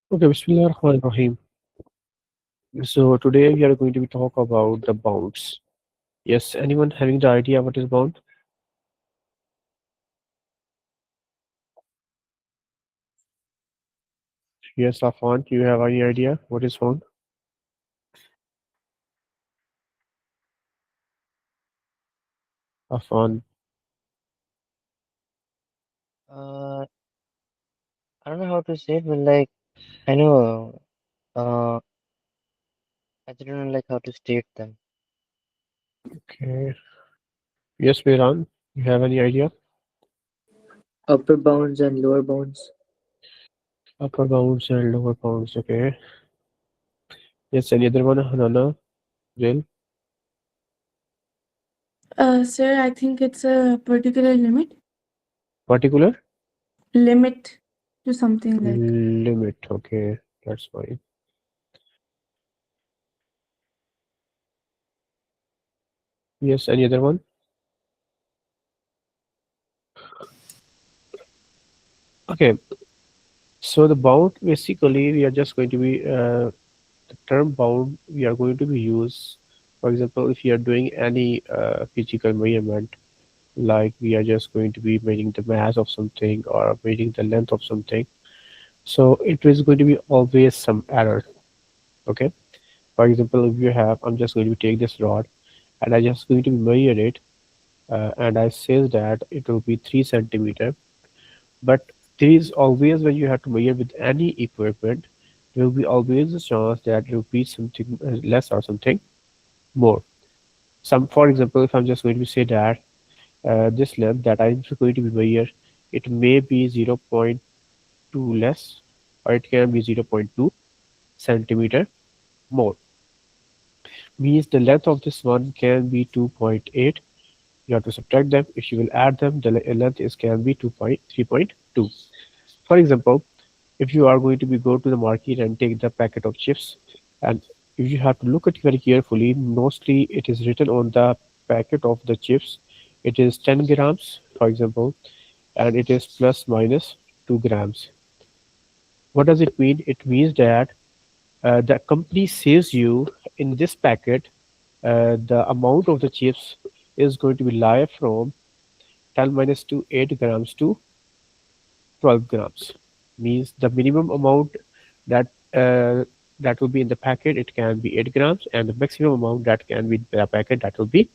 Okay, Bismillahirrahmanirrahim. So today we are going to be talk about the bounds. Yes, anyone having the idea what is bound? Yes, Afan, you have any idea what is bound? Afan, Uh, I don't know how to say it, but like I know, uh, I don't know like how to state them. okay. Yes, Miran, you have any idea? Upper bounds and lower bounds. Upper bounds and lower bounds, okay. Yes, any other one? Hanana, Jail, Sir, I think it's a particular particular limit to something like. limit, okay, that's fine. Yes, any other one? Okay, so the bound basically we are just going to be the term bound we are going to be use. For example, if you are doing any physical measurement, like we are just going to be measuring the mass of something or measuring the length of something, so it is going to be always some error. Okay. For example, if you have, I'm just going to take this rod and I just going to measure it, and I says that it will be 3 centimeter. But there is always when you have to measure with any equipment, there will be always a chance that it will be something less or something more. Some, for example, if I'm just going to say that this length that I'm going to be measure, it may be zero point 0.2 less, or it can be zero point 0.2 centimeter more. Means the length of this one can be 2.8. You have to subtract them. If you will add them, the length is can be 3.2. For example, if you are going to be go to the market and take the packet of chips, and if you have to look at it very carefully, mostly it is written on the packet of the chips, it is 10 grams, for example, and it is plus minus 2 grams. What does it mean? It means that the company says you in this packet, the amount of the chips is going to be lie from 10 minus 2 8 grams to 12 grams. Means the minimum amount that that will be in the packet, it can be 8 grams, and the maximum amount that can be in the packet, that will be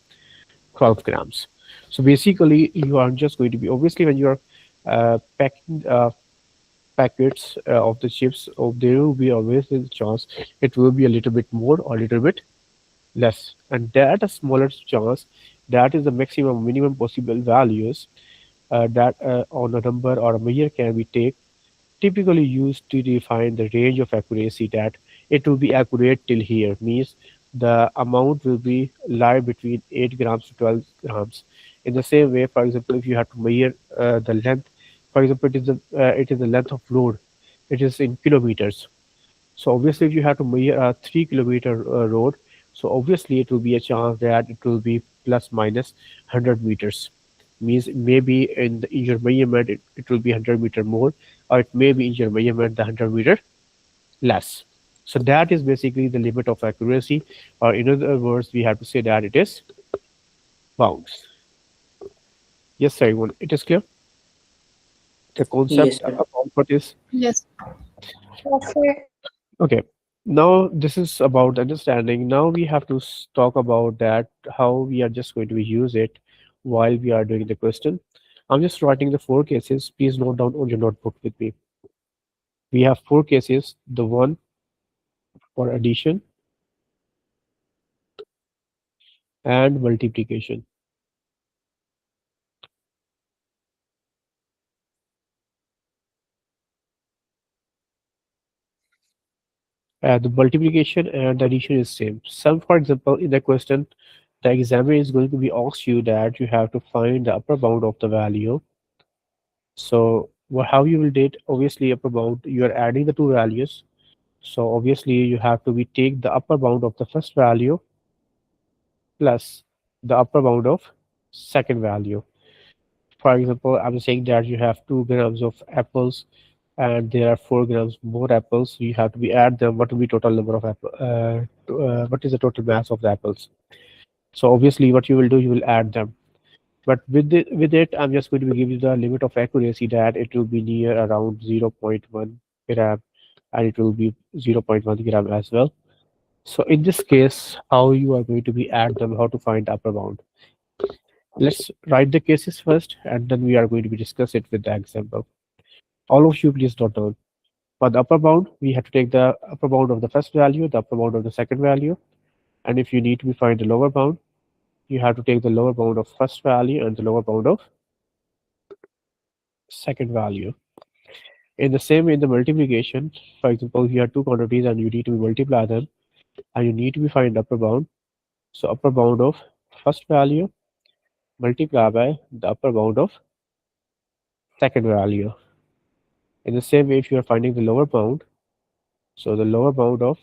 12 grams. So basically you are just going to be, obviously when you are packing packets of the chips, there will be always a chance it will be a little bit more or a little bit less, and that a smaller chance, that is the maximum minimum possible values that on a number or a measure can be take, typically used to define the range of accuracy, that it will be accurate till here, means the amount will be lie between 8 grams to 12 grams. In the same way, for example, if you have to measure the length, for example, it is the length of road, it is in kilometers. So obviously, if you have to measure a 3 kilometer road, so obviously it will be a chance that it will be plus minus 100 meters. Means maybe in your measurement it will be 100 meter more, or it may be in your measurement the 100 meter less. So that is basically the limit of accuracy, or in other words, we have to say that it is bounds. Yes, sir, everyone. It is clear. The Yes, concept sir. about what is. Yes. Yes, sir. Okay. Now this is about understanding. Now we have to talk about that how we are just going to use it while we are doing the question. I'm just writing the 4 cases. Please note down on your notebook with me. We have 4 cases. The one for addition and multiplication. The multiplication and the addition is same. Some, for example, in the question, the examiner is going to be asked you that you have to find the upper bound of the value. So how you will date, obviously upper bound, you are adding the two values. So obviously you have to be take the upper bound of the first value plus the upper bound of second value. For example, I'm saying that you have 2 grams of apples and there are 4 grams more apples. You have to be add them. What will be total number of apple? What is the total mass of the apples? So obviously, what you will do, you will add them. But with it, I'm just going to give you the limit of accuracy that it will be near around 0.1 gram, and it will be 0.1 gram as well. So in this case, how you are going to be add them, how to find the upper bound. Let's write the cases first, and then we are going to be discuss it with the example. All of you, please note down. For the upper bound, we have to take the upper bound of the first value, the upper bound of the second value, and if you need to be find the lower bound, you have to take the lower bound of first value and the lower bound of second value. In the same way, in the multiplication, for example, you have two quantities and you need to multiply them, and you need to be find upper bound. So upper bound of first value multiply by the upper bound of second value. In the same way, if you are finding the lower bound, so the lower bound of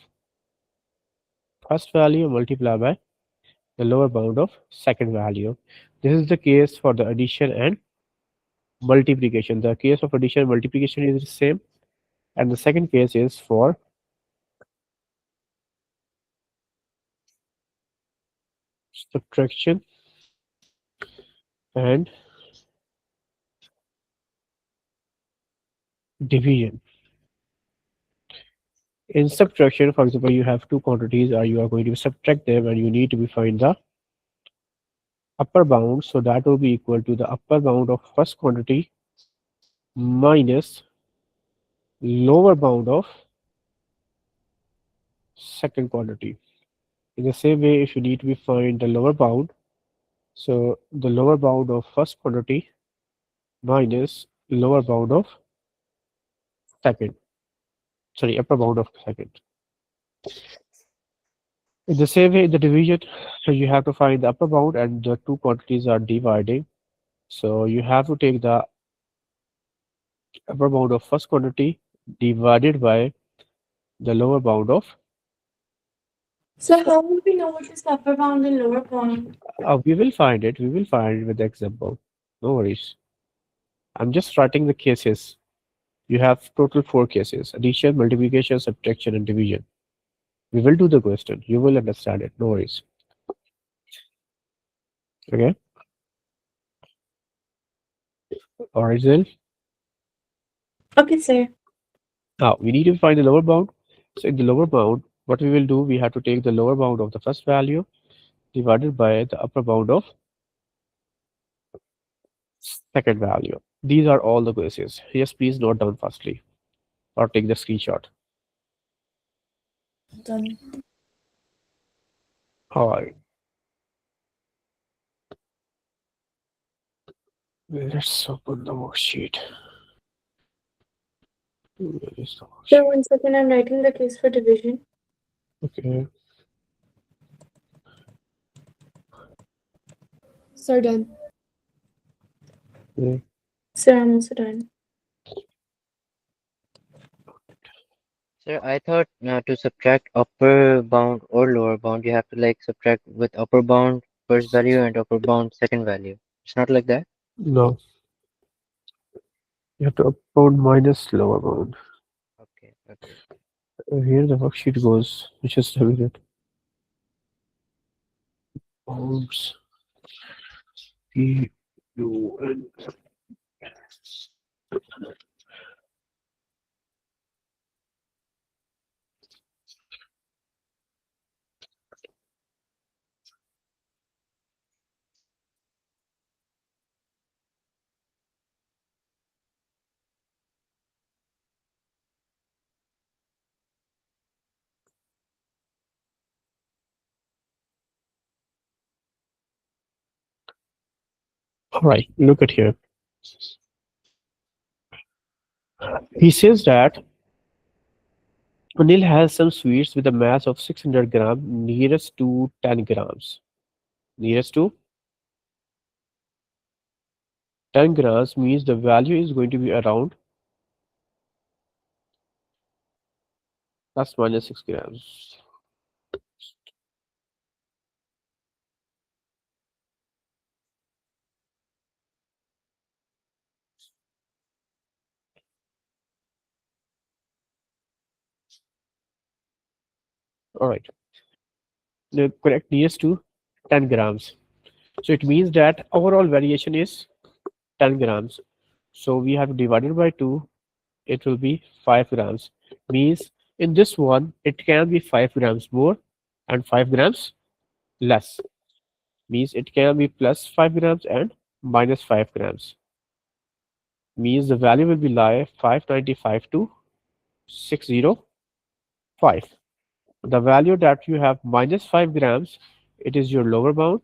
first value multiply by the lower bound of second value. This is the case for the addition and multiplication. The case of addition and multiplication is the same, and the second case is for subtraction and division. In subtraction, for example, you have two quantities, or you are going to subtract them, and you need to be find the upper bound. So that will be equal to the upper bound of first quantity minus lower bound of second quantity. In the same way, if you need to be find the lower bound, so the lower bound of first quantity minus lower bound of second, sorry, upper bound of second. In the same way, in the division, so you have to find the upper bound and the two quantities are dividing. So you have to take the upper bound of first quantity divided by the lower bound of. So how will we know what is the upper bound and lower bound? We will find it. We will find it with the example. No worries. I'm just writing the cases. You have total 4 cases: addition, multiplication, subtraction, and division. We will do the question. You will understand it. No worries. Okay. Original. Okay, sir. Now we need to find the lower bound. So in the lower bound, what we will do, we have to take the lower bound of the first value divided by the upper bound of second value. These are all the cases. Yes, please note down firstly or take the screenshot. Done. All right. Let's open the worksheet. Where is the So worksheet? 1 second, I'm writing the case for division. Okay. Sir, done. Okay. Sir, I'm also done. Sir, I thought to subtract upper bound or lower bound, you have to like subtract with upper bound first value and upper bound second value. It's not like that. No, you have to up bound minus lower bound. Okay, okay. Here the worksheet goes. Just a minute. Bounds. P U N. All right. Look at here. He says that Anil has some sweets with a mass of 600 gram nearest to 10 grams. Nearest to 10 grams means the value is going to be around plus minus 6 grams. All right. The correct nearest to 10 grams. So it means that overall variation is 10 grams. So we have to divide it by 2. It will be 5 grams. Means in this one, it can be 5 grams more and 5 grams less. Means it can be plus 5 grams and minus 5 grams. Means the value will be lie 595 to 605. The value that you have minus 5 grams, it is your lower bound,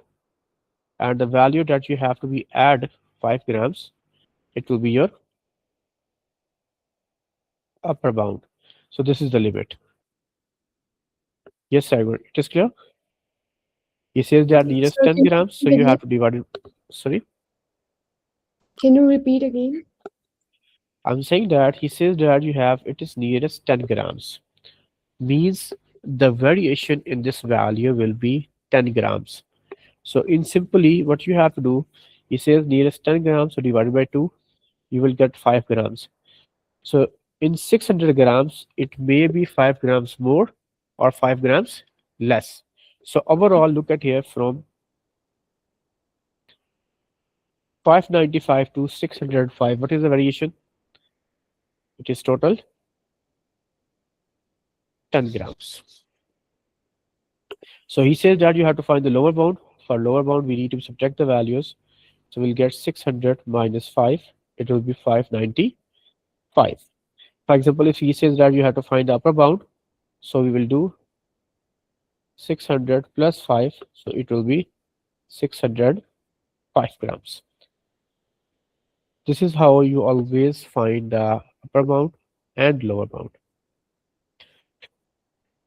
and the value that you have to be add 5 grams, it will be your upper bound. So this is the limit. Yes, Simon, it is clear. He says that nearest Sir, 10 can grams, so you you repeat have to divide it. Sorry, can you repeat again? I'm saying that he says that you have it is nearest 10 grams. Means the variation in this value will be 10 grams. So in simply what you have to do, he says nearest 10 grams, so divided by 2, you will get 5 grams. So in 600 grams, it may be 5 grams more or 5 grams less. So overall, look at here from 595 to 605. What is the variation? It is total 10 grams. So he says that you have to find the lower bound. For lower bound, we need to subtract the values. So we'll get 600 minus 5. It will be 595. For example, if he says that you have to find the upper bound, so we will do 600 plus 5. So it will be 605 grams. This is how you always find the upper bound and lower bound.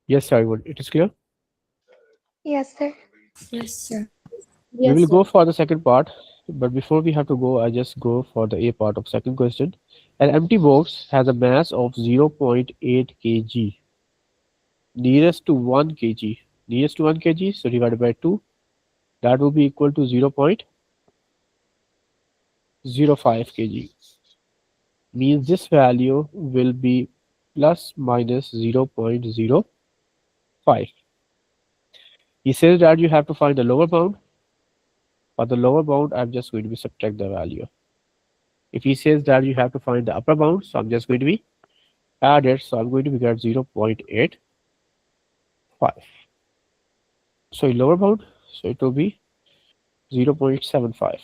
Yes, everyone, it is clear. Yes, sir. Yes, sir. We Yes, will sir. go for the second part, but before we have to go, I just go for the A part of second question. An empty box has a mass of 0.8 kg, nearest to 1 kg. Nearest to 1 kg, so divided by 2, that will be equal to 0.05 kg. Means this value will be plus minus 0.05. He says that you have to find the lower bound. For the lower bound, I'm just going to be subtract the value. If he says that you have to find the upper bound, so I'm just going to be add it. So I'm going to be get 0.85. So in lower bound, so it will be 0.75.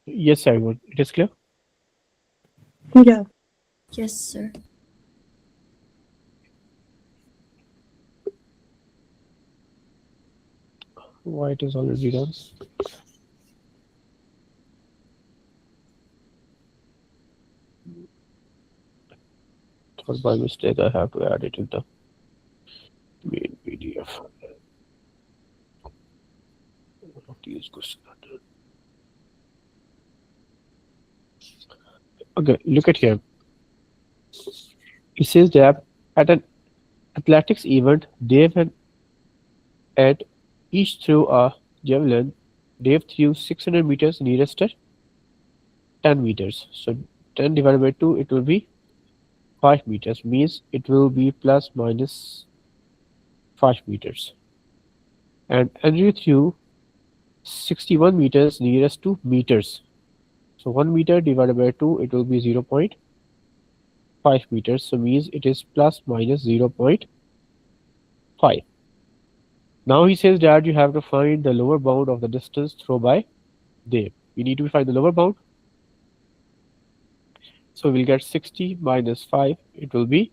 Yes, everyone, it is clear. Yeah. Yes, sir. Why it is already done? Thought by mistake I have to add it in the main PDF. One of these questions are done. Okay, look at here. It says that at an athletics event, Dave and Ed each threw a javelin. Dave threw 600 meters, nearest at 10 meters. So 10 divided by 2, it will be 5 meters. Means it will be plus minus 5 meters. And Andrew threw 61 meters, nearest to meters. So 1 meter divided by 2, it will be 0.5 meters. So means it is plus minus 0.5. Now he says that you have to find the lower bound of the distance thrown by Dave. We need to find the lower bound. So we'll get 60 minus 5. It will be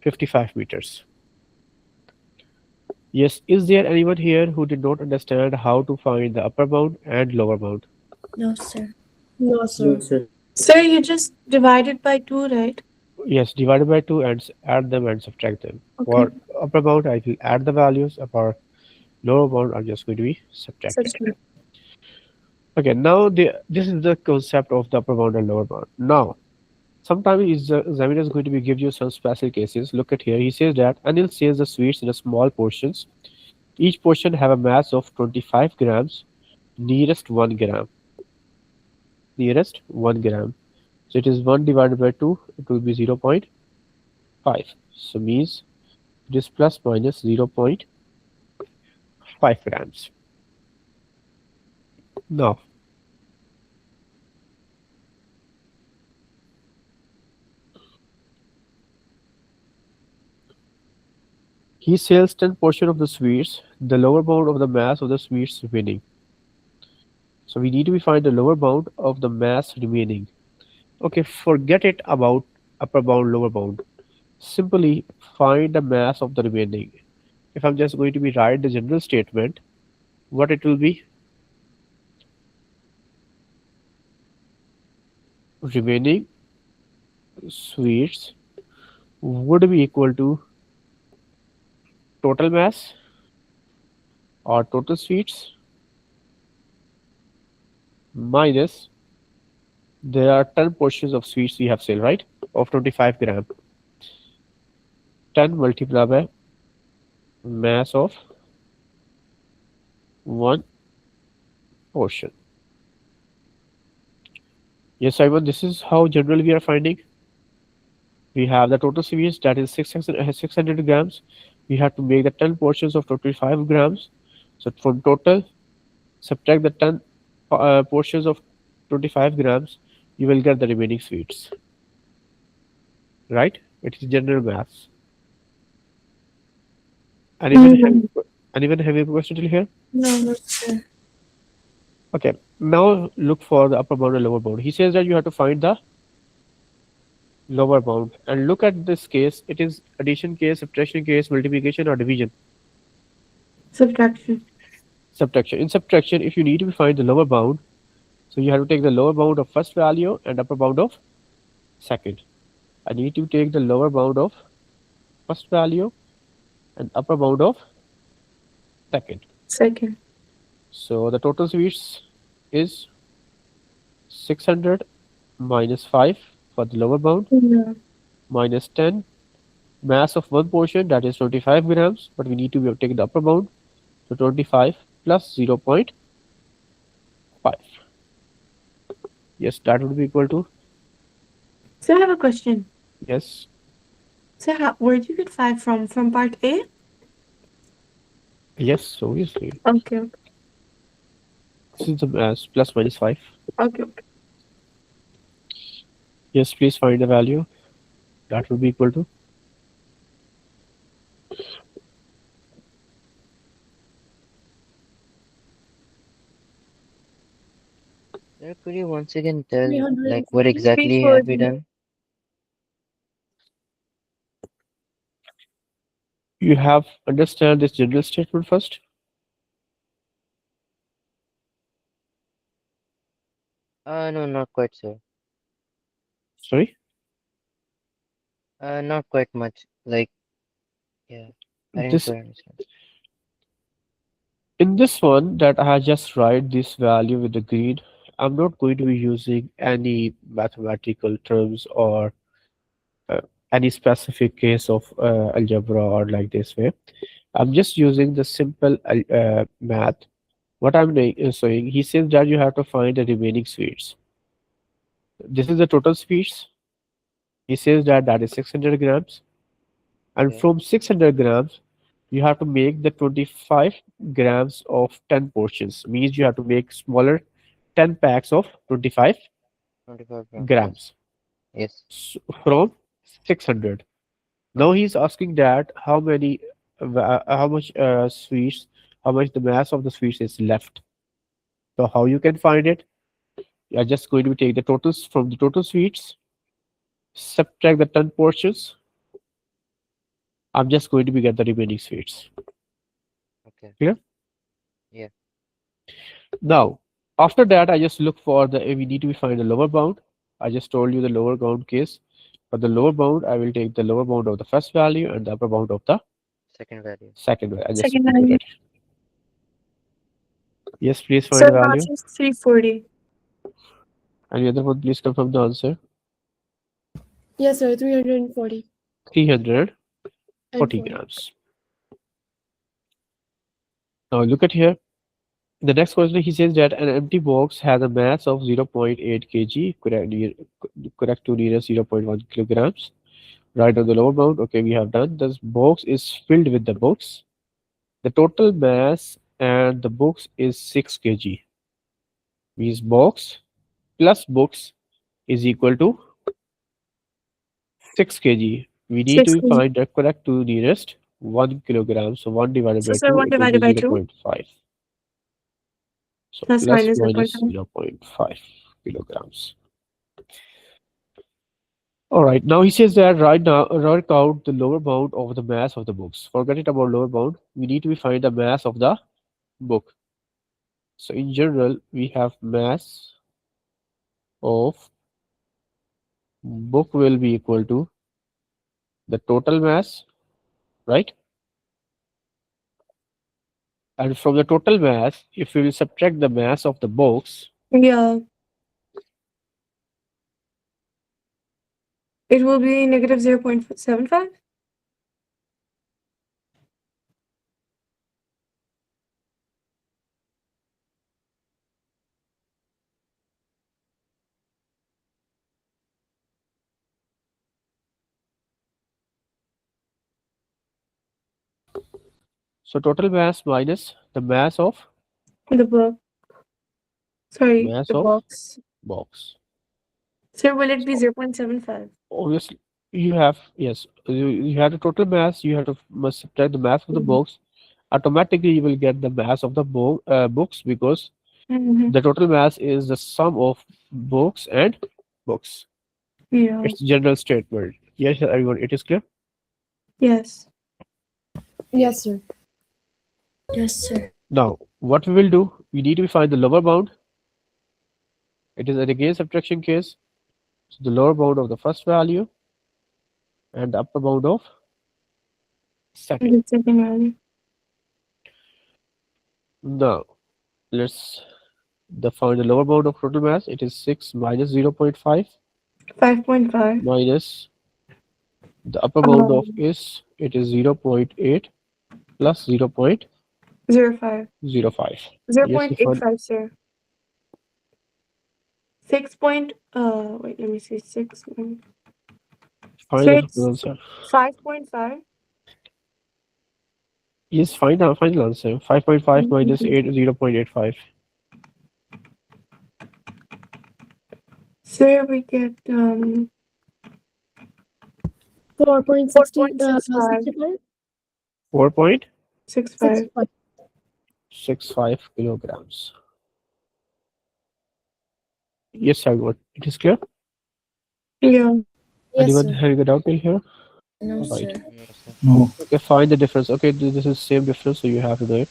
55 meters. Yes, is there anyone here who did not understand how to find the upper bound and lower bound? No, sir. No, sir. No, sir. Sir, you just divided by 2, right? Yes, divided by 2 and add them and subtract them. Okay. For upper bound, I will add the values. For lower bound, I'm just going to be subtracted. Subtract. Okay, now this is the concept of the upper bound and lower bound. Now, sometimes the examiner is going to be give you some special cases. Look at here. He says that Anil sells the sweets in a small portions. Each portion have a mass of 25 grams. Nearest 1 gram. Nearest 1 gram. So it is 1 divided by 2. It will be 0.5. 5. So means it is plus minus 0.5 grams. Now, he sells 10% of the sweets, the lower bound of the mass of the sweets remaining. So we need to find the lower bound of the mass remaining. Okay, forget it about upper bound, lower bound. Simply find the mass of the remaining. If I'm just going to be write the general statement, what it will be? Remaining sweets would be equal to total mass or total sweets minus there are 10 portions of sweets we have sale, right? Of 25 gram. 10 multiplied by mass of one portion. Yes, Simon, this is how generally we are finding. We have the total sweets that is 600 grams. We have to make the 10 portions of 25 grams. So from total, subtract the 10 portions of 25 grams, you will get the remaining sweets. Right? It is general maths. Anyone have Mm-hmm. anyone have a question till here? No, no, sir. Okay. Now look for the upper bound and lower bound. He says that you have to find the lower bound. And look at this case. It is addition case, subtraction case, multiplication or division. Subtraction. Subtraction. In subtraction, if you need to find the lower bound, so you have to take the lower bound of first value and upper bound of second. I need to take the lower bound of first value and upper bound of second. Second. So the total sweets is 600 minus 5 for the lower bound Yeah. minus 10 mass of one portion that is 25 grams, but we need to take the upper bound, so 25 plus 0.5. Yes, that would be equal to, So I have a question. yes, So where did you get 5 from? From part A? yes, obviously. Okay. This is the mass plus minus 5. Okay. Yes, please find the value. That would be equal to, Sir, could you once again tell like what 340. exactly have we 340. done? you have understand this general statement first. No, not quite, sir. Sorry. Not quite much. Like, yeah, I didn't This quite understand. in this one that I just write this value with the green, I'm not going to be using any mathematical terms or uh, any specific case of algebra or like this way. I'm just using the simple math. What I'm doing is saying he says that you have to find the remaining sweets. This is the total sweets. He says that that is 600 grams, and Okay, from 600 grams, you have to make the 25 grams of 10 portions. Means you have to make smaller 10 packs of 25 25 grams. Yes, grams yes. from 600. Now he's asking that how many, how much sweets, how much the mass of the sweets is left. So how you can find it? You're just going to take the totals from the total sweets, subtract the 10 portions. I'm just going to be get the remaining sweets. Okay, Clear? yeah. Now, after that, I just look for the, we need to find the lower bound. I just told you the lower bound case. For the lower bound, I will take the lower bound of the first value and the upper bound of the Second value. second value. I just Second substitute value. it. Yes, please So find the that value. is 340. Any other one, please confirm the answer. Yes, sir. 340 340 and 40. grams. Now look at here. The next question, he says that an empty box has a mass of 0.8 kg, correct to nearest 0.1 kilograms. Right on the lower bound. Okay, we have done. This box is filled with the books. The total mass and the books is 6 kg. Means box plus books is equal to 6 kg. We need 6 to kg. find the correct to nearest 1 kilogram. So 1 divided So, by sir, 2, 1 it will be divided by 2 0.5. So plus plus minus minus 0.5. 0.5 kilograms. All right. Now he says that right now, write out the lower bound of the mass of the books. Forget it about lower bound. We need to find the mass of the book. So in general, we have mass of book will be equal to the total mass, right? And from the total mass, if we will subtract the mass of the box, Yeah, it will be negative 0.75. so total mass minus the mass of The book. Sorry, mass the of box. box. Sir, will it be So 0.75? obviously you have yes, you have the total mass. You have to must subtract the mass of the box. Automatically, you will get the mass of the books because Mm-hmm. the total mass is the sum of books and books. Yeah. It's general statement. Yes, everyone, it is clear. Yes. Yes. Yes, sir. Yes, sir. Now, what we will do, we need to find the lower bound. It is an again subtraction case. So the lower bound of the first value and the upper bound of second. The second value. Now, let's define the lower bound of total mass. It is 6 minus 0.5 5.5. minus the upper bound of Um, is it is 0.8 plus 0.05. 0.5. Yes, we find 0.85, sir. 6 point, wait, let me see. 6. find So the it's answer. 5.5. Yes, find the final answer. 5.5 minus 8 0.85. So we get 4.65. 4.65. 4.65 65. kilograms. Yes, everyone. It is clear. Yeah. Yes, Anyone sir. having a doubt in here? No, All right. sir. No, sir. Okay, find the difference. Okay, this is same difference, so you have to do it.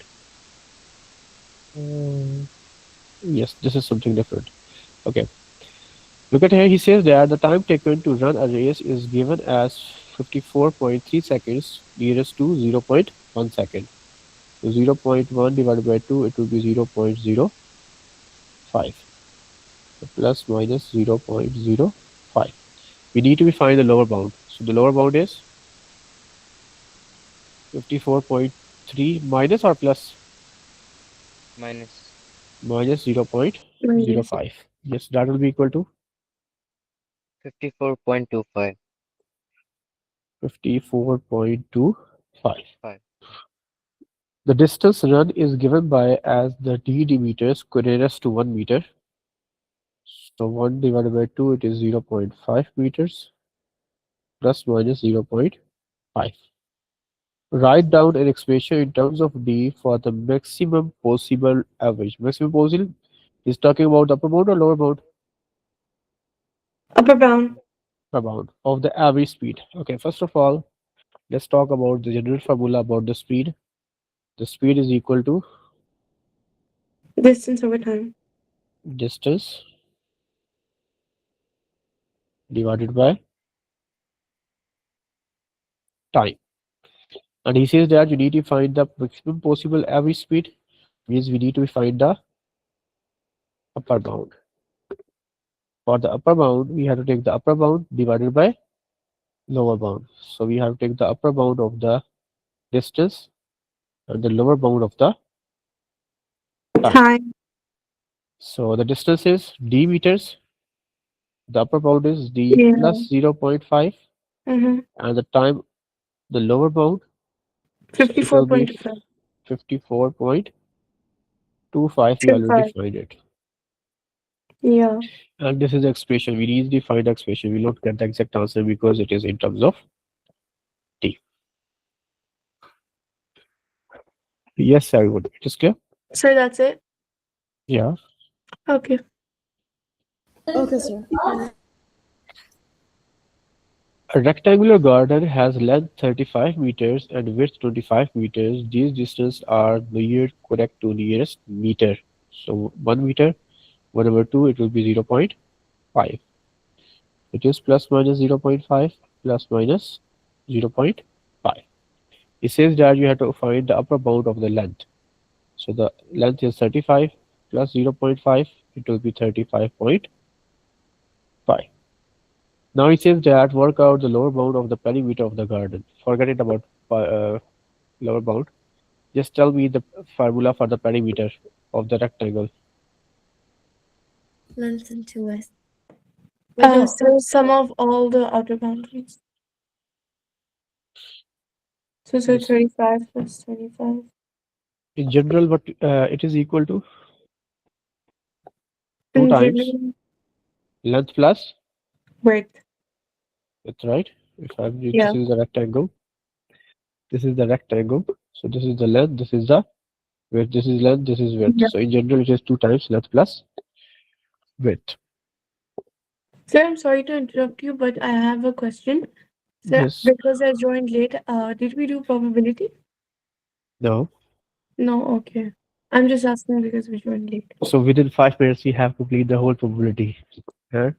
Yes, this is something different. Okay, look at here. He says that the time taken to run a race is given as 54.3 seconds nearest to 0.1 second. So 0.1 divided by 2, it will be 0.05. So plus minus 0.05. We need to find the lower bound. So the lower bound is 54.3 minus or plus Minus minus Minus. 0.05. Yes, that will be equal to 54.25. 54.25. 5. The distance run is given by as the d meters nearest to 1 meter. So 1 divided by 2, it is 0.5 meters plus minus 0.5. Write down an expression in terms of d for the maximum possible average. Maximum possible is talking about the upper bound or lower bound? Upper bound. Upper bound of the average speed. Okay, first of all, let's talk about the general formula about the speed. The speed is equal to Distance over time. distance divided by time. And he says that you need to find the maximum possible average speed, means we need to find the upper bound. For the upper bound, we have to take the upper bound divided by lower bound. So we have to take the upper bound of the distance and the lower bound of the time. Time. So the distance is d meters, the upper bound is d Yeah. plus 0.5 Mm-hmm. and the lower bound, so it will be 54.5. 54.25. We already 25. defined it. Yeah. And this is the expression. We need to find the expression. We don't get the exact answer because it is in terms of t. Yes, everyone. It is clear? So that's it. Yeah. Okay. Okay, sir. A rectangular garden has length 35 meters and width 25 meters. These distances are near correct to nearest meter. So 1 meter, 1 over 2, it will be 0.5. It is plus minus 0.5 plus minus 0.5. It says that you have to find the upper bound of the length. So the length is 35 plus 0.5, it will be 35.5. Now it says that work out the lower bound of the perimeter of the garden. Forget it about lower bound. Just tell me the formula for the perimeter of the rectangle. Length into width. Wait, no. So sum of all the outer boundaries. So Yes. 35 plus 25. In general, what it is equal to 2 In times general, length plus. width. That's right. If Yeah. this is the rectangle, this is the rectangle. So this is the length, this is the width, this is length, this is width. Yeah. So in general, it is 2 times length plus width. Sir, I'm sorry to interrupt you, but I have a question. Sir, Yes. because I joined late, did we do probability? No. No, okay. I'm just asking because we joined late. So within 5 minutes, we have complete the whole probability. Yeah.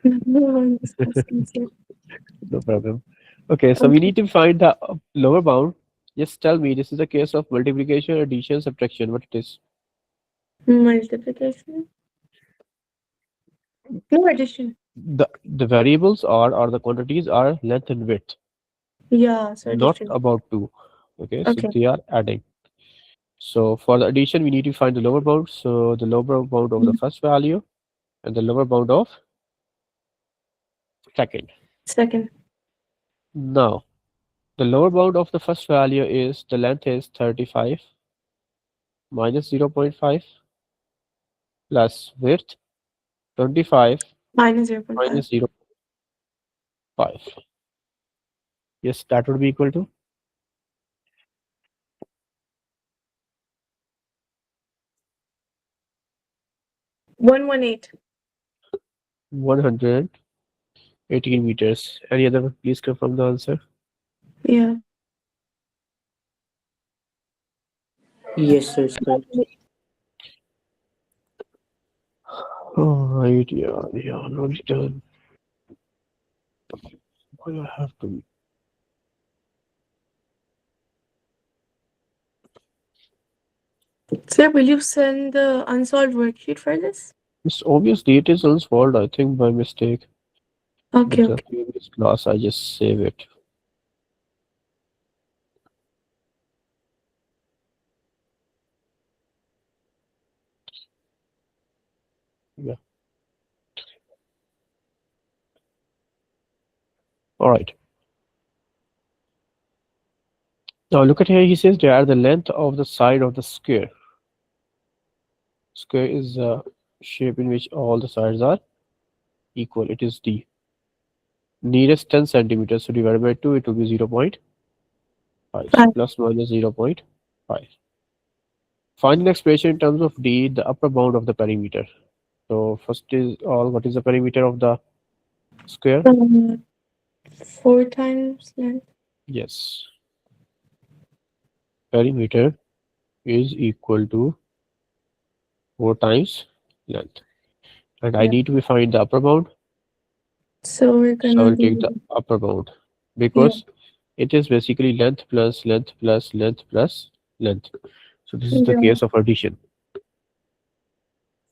No, I'm just asking, sir. No problem. Okay, so we Okay. need to find the lower bound. Just tell me, this is a case of multiplication, addition, subtraction. What it is? Multiplication. No addition. The variables are or the quantities are length and width, Yeah, so not addition. about two. Okay, so Okay. they are adding. So for the addition, we need to find the lower bound. So the lower bound of the first value and the lower bound of second. Second. Now, the lower bound of the first value is the length is 35 minus 0.5 plus width 25 Minus 0.5. minus 0.5. Yes, that would be equal to 118. 118 meters. Any other? Please confirm the answer. Yeah. Yes, sir, it's correct. Oh, right, yeah, not done. Why do I have to? Sir, will you send the unsolved worksheet for this? It's obviously it is unsolved, I think by mistake. Okay, But the okay. previous class, I just save it. Yeah. All right. Now look at here. He says they are the length of the side of the square. Square is a shape in which all the sides are equal. It is the nearest 10 centimeters. So divided by 2, it will be 0.5. So Fine. plus minus 0.5. Find an expression in terms of d, the upper bound of the perimeter. So first is all, what is the perimeter of the square? 4 times length. Yes. Perimeter is equal to 4 times length. And I Yeah. need to find the upper bound. So we're So I gonna will take the do, upper bound yeah. because it is basically length plus length plus length plus length. So this is the Yeah. case of addition.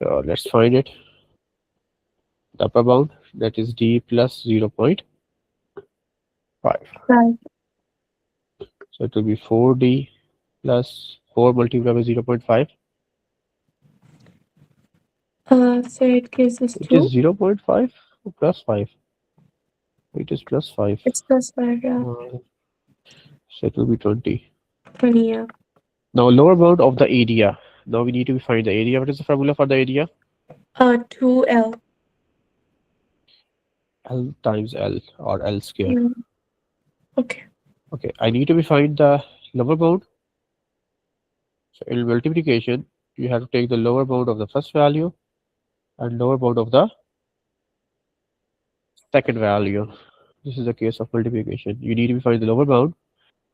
So let's find it. The upper bound, that is d plus 0.5. Right. So it will be 4d plus 4 multiplied by 0.5. So it gives us It is 2. 0.5 plus 5. It is plus 5. It's plus 5, yeah. So it will be 20. 20, yeah. Now lower bound of the area. Now we need to find the area. What is the formula for the area? 2L. L times L or L square. Mm. Okay. Okay, I need to find the lower bound. So in multiplication, you have to take the lower bound of the first value and lower bound of the second value. This is the case of multiplication. You need to find the lower bound.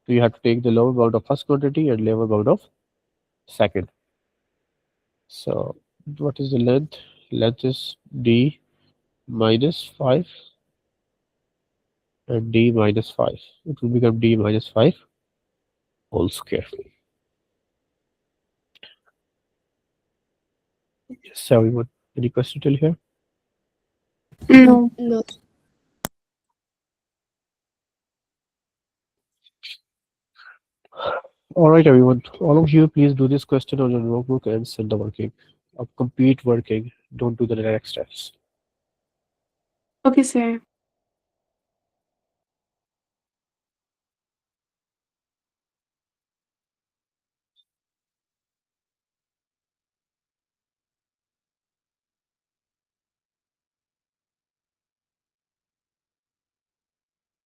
So you have to take the lower bound of first quantity and lower bound of second. So what is the length? Length is d minus 5 and d minus 5. It will become d minus 5 whole square. Yes, everyone. Any question till here? No. No. All right, everyone. All of you, please do this question on your notebook and send the working. Complete working. Don't do the next steps. Okay, sir.